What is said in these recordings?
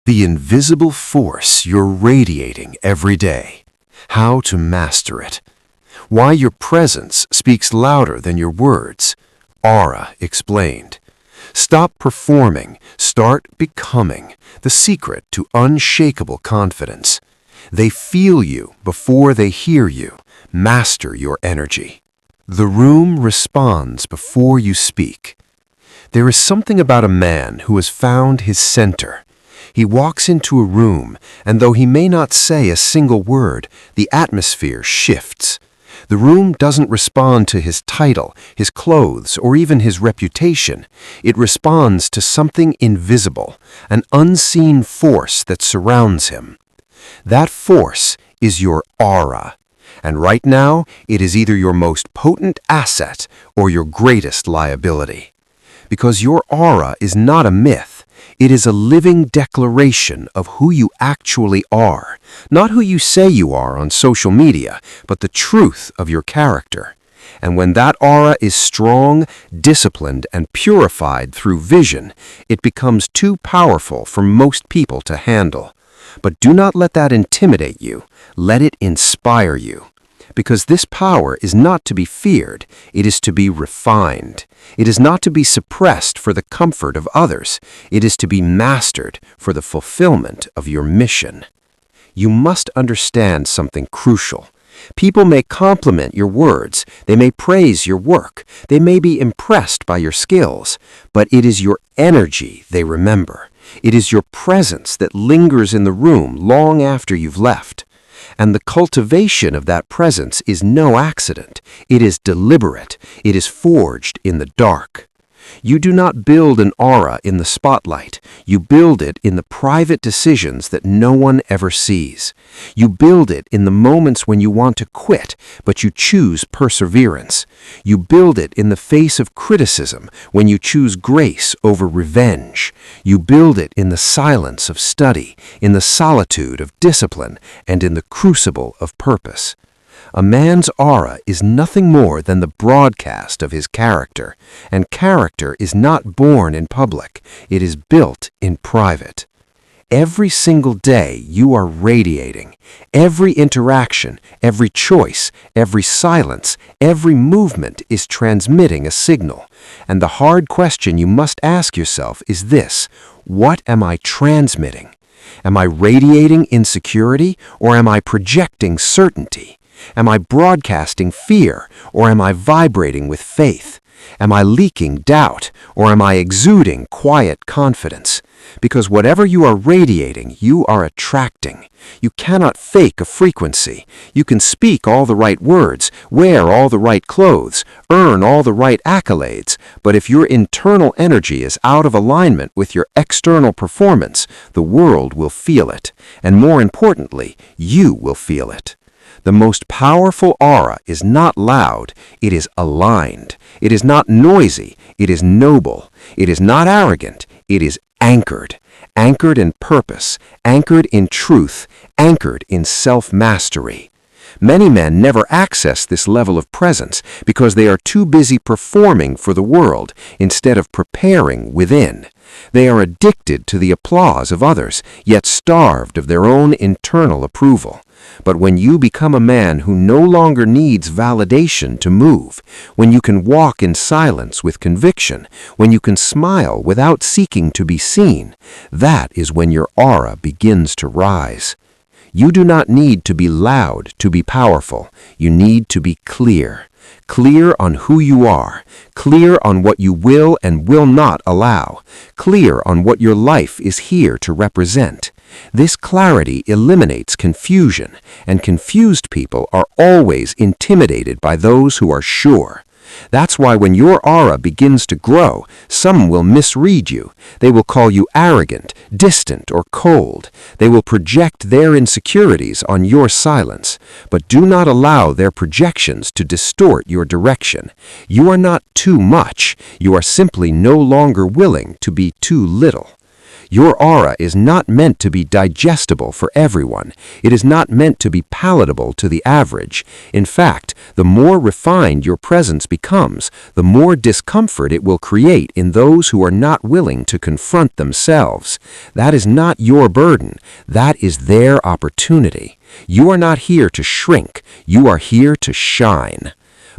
The invisible force you're radiating every day. How to master it. Why your presence speaks louder than your words. Aura explained. Stop performing, start becoming. The secret to unshakable confidence. They feel you before they hear you. Master your energy. The room responds before you speak. There is something about a man who has found his center. He walks into a room, and though he may not say a single word, the atmosphere shifts. The room doesn't respond to his title, his clothes, or even his reputation. It responds to something invisible, an unseen force that surrounds him. That force is your aura. And right now, it is either your most potent asset or your greatest liability. Because your aura is not a myth. It is a living declaration of who you actually are, not who you say you are on social media, but the truth of your character. And when that aura is strong, disciplined, and purified through vision, it becomes too powerful for most people to handle. But do not let that intimidate you. Let it inspire you. Because this power is not to be feared, it is to be refined. It is not to be suppressed for the comfort of others. It is to be mastered for the fulfillment of your mission. You must understand something crucial. People may compliment your words, they may praise your work, they may be impressed by your skills, but it is your energy they remember. It is your presence that lingers in the room long after you've left. And the cultivation of that presence is no accident. It is deliberate. It is forged in the dark. You do not build an aura in the spotlight. You build it in the private decisions that no one ever sees. You build it in the moments when you want to quit, but you choose perseverance. You build it in the face of criticism, when you choose grace over revenge. You build it in the silence of study, in the solitude of discipline, and in the crucible of purpose. A man's aura is nothing more than the broadcast of his character, and character is not born in public, it is built in private. Every single day you are radiating. Every interaction, every choice, every silence, every movement is transmitting a signal. And the hard question you must ask yourself is this: what am I transmitting? Am I radiating insecurity, or am I projecting certainty? Am I broadcasting fear, or am I vibrating with faith? Am I leaking doubt, or am I exuding quiet confidence? Because whatever you are radiating, you are attracting. You cannot fake a frequency. You can speak all the right words, wear all the right clothes, earn all the right accolades, but if your internal energy is out of alignment with your external performance, the world will feel it, and more importantly, you will feel it. The most powerful aura is not loud, it is aligned. It is not noisy, it is noble. It is not arrogant, it is anchored. Anchored in purpose, anchored in truth, anchored in self-mastery. Many men never access this level of presence because they are too busy performing for the world instead of preparing within. They are addicted to the applause of others, yet starved of their own internal approval. But when you become a man who no longer needs validation to move, when you can walk in silence with conviction, when you can smile without seeking to be seen, that is when your aura begins to rise. You do not need to be loud to be powerful. You need to be clear. Clear on who you are, clear on what you will and will not allow, clear on what your life is here to represent. This clarity eliminates confusion, and confused people are always intimidated by those who are sure. That's why when your aura begins to grow, some will misread you. They will call you arrogant, distant, or cold. They will project their insecurities on your silence. But do not allow their projections to distort your direction. You are not too much. You are simply no longer willing to be too little. Your aura is not meant to be digestible for everyone. It is not meant to be palatable to the average. In fact, the more refined your presence becomes, the more discomfort it will create in those who are not willing to confront themselves. That is not your burden. That is their opportunity. You are not here to shrink. You are here to shine.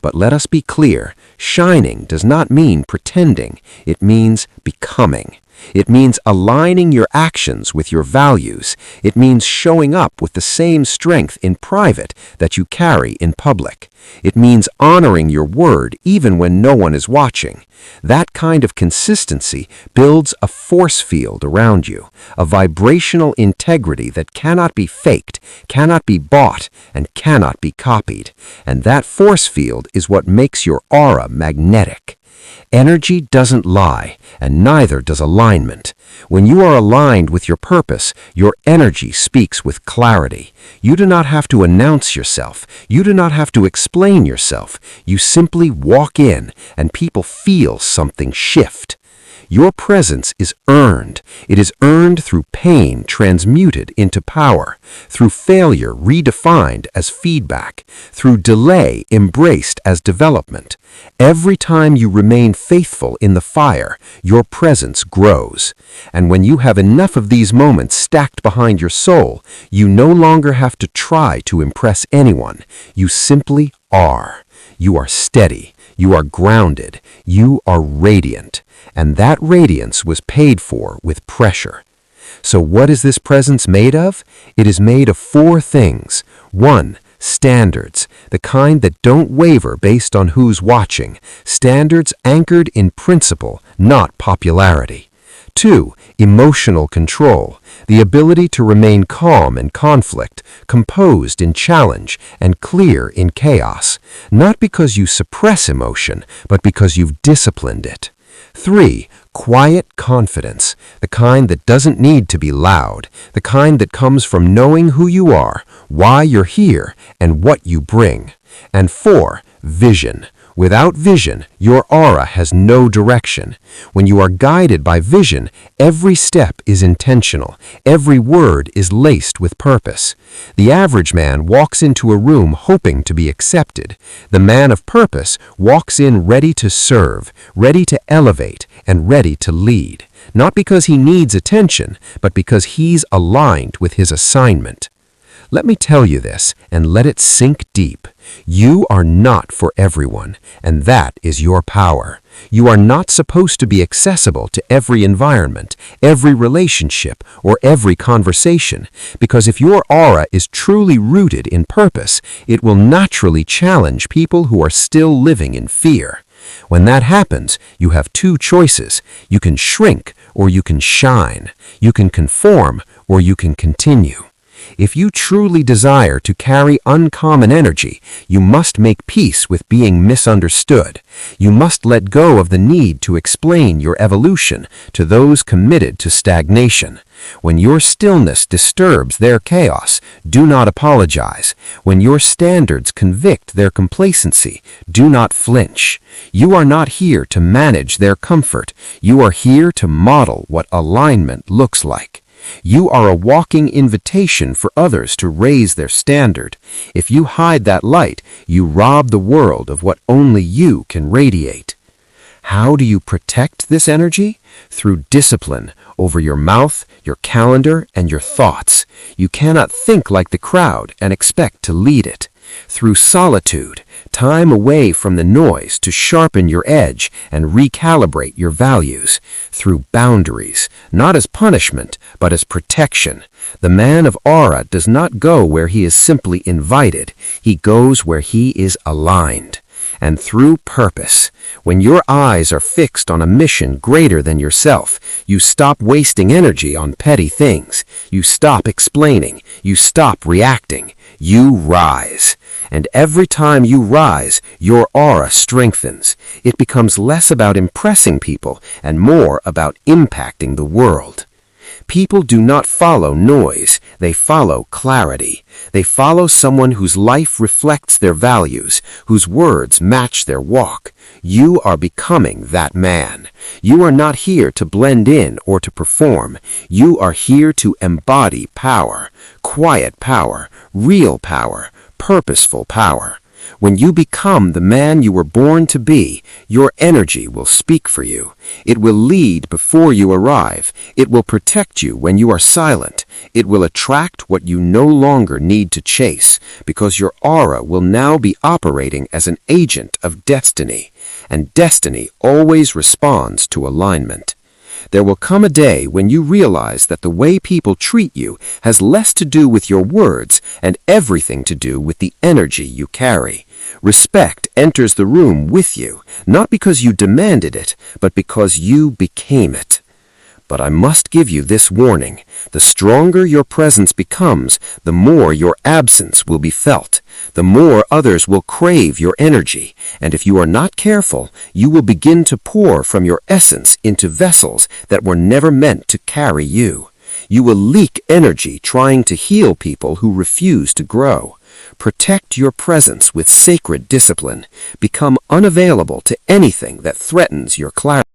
But let us be clear, shining does not mean pretending. It means becoming. It means aligning your actions with your values. It means showing up with the same strength in private that you carry in public. It means honoring your word even when no one is watching. That kind of consistency builds a force field around you, a vibrational integrity that cannot be faked, cannot be bought, and cannot be copied. And that force field is what makes your aura magnetic. Energy doesn't lie, and neither does alignment. When you are aligned with your purpose, your energy speaks with clarity. You do not have to announce yourself. You do not have to explain yourself. You simply walk in, and people feel something shift. Your presence is earned. It is earned through pain transmuted into power, through failure redefined as feedback, through delay embraced as development. Every time you remain faithful in the fire, your presence grows. And when you have enough of these moments stacked behind your soul, you no longer have to try to impress anyone. You simply are. You are steady. You are grounded. You are radiant. And that radiance was paid for with pressure. So what is this presence made of? It is made of 4 things. 1. Standards, the kind that don't waver based on who's watching. Standards anchored in principle, not popularity. 2. Emotional control, the ability to remain calm in conflict, composed in challenge, and clear in chaos, not because you suppress emotion, but because you've disciplined it. 3. Quiet confidence, the kind that doesn't need to be loud, the kind that comes from knowing who you are, why you're here, and what you bring. And 4. Vision. Without vision, your aura has no direction. When you are guided by vision, every step is intentional. Every word is laced with purpose. The average man walks into a room hoping to be accepted. The man of purpose walks in ready to serve, ready to elevate, and ready to lead. Not because he needs attention, but because he's aligned with his assignment. Let me tell you this, and let it sink deep. You are not for everyone, and that is your power. You are not supposed to be accessible to every environment, every relationship, or every conversation, because if your aura is truly rooted in purpose, it will naturally challenge people who are still living in fear. When that happens, you have 2 choices. You can shrink or you can shine. You can conform or you can continue. If you truly desire to carry uncommon energy, you must make peace with being misunderstood. You must let go of the need to explain your evolution to those committed to stagnation. When your stillness disturbs their chaos, do not apologize. When your standards convict their complacency, do not flinch. You are not here to manage their comfort. You are here to model what alignment looks like. You are a walking invitation for others to raise their standard. If you hide that light, you rob the world of what only you can radiate. How do you protect this energy? Through discipline over your mouth, your calendar, and your thoughts. You cannot think like the crowd and expect to lead it. Through solitude, time away from the noise to sharpen your edge and recalibrate your values. Through boundaries, not as punishment, but as protection. The man of aura does not go where he is simply invited. He goes where he is aligned. And through purpose, when your eyes are fixed on a mission greater than yourself, you stop wasting energy on petty things. You stop explaining. You stop reacting. You rise. And every time you rise, your aura strengthens. It becomes less about impressing people and more about impacting the world. People do not follow noise, they follow clarity. They follow someone whose life reflects their values, whose words match their walk. You are becoming that man. You are not here to blend in or to perform. You are here to embody power, quiet power, real power, purposeful power. When you become the man you were born to be, your energy will speak for you. It will lead before you arrive. It will protect you when you are silent. It will attract what you no longer need to chase, because your aura will now be operating as an agent of destiny, and destiny always responds to alignment. There will come a day when you realize that the way people treat you has less to do with your words and everything to do with the energy you carry. Respect enters the room with you, not because you demanded it, but because you became it. But I must give you this warning. The stronger your presence becomes, the more your absence will be felt. The more others will crave your energy, and if you are not careful, you will begin to pour from your essence into vessels that were never meant to carry you. You will leak energy trying to heal people who refuse to grow. Protect your presence with sacred discipline. Become unavailable to anything that threatens your clarity.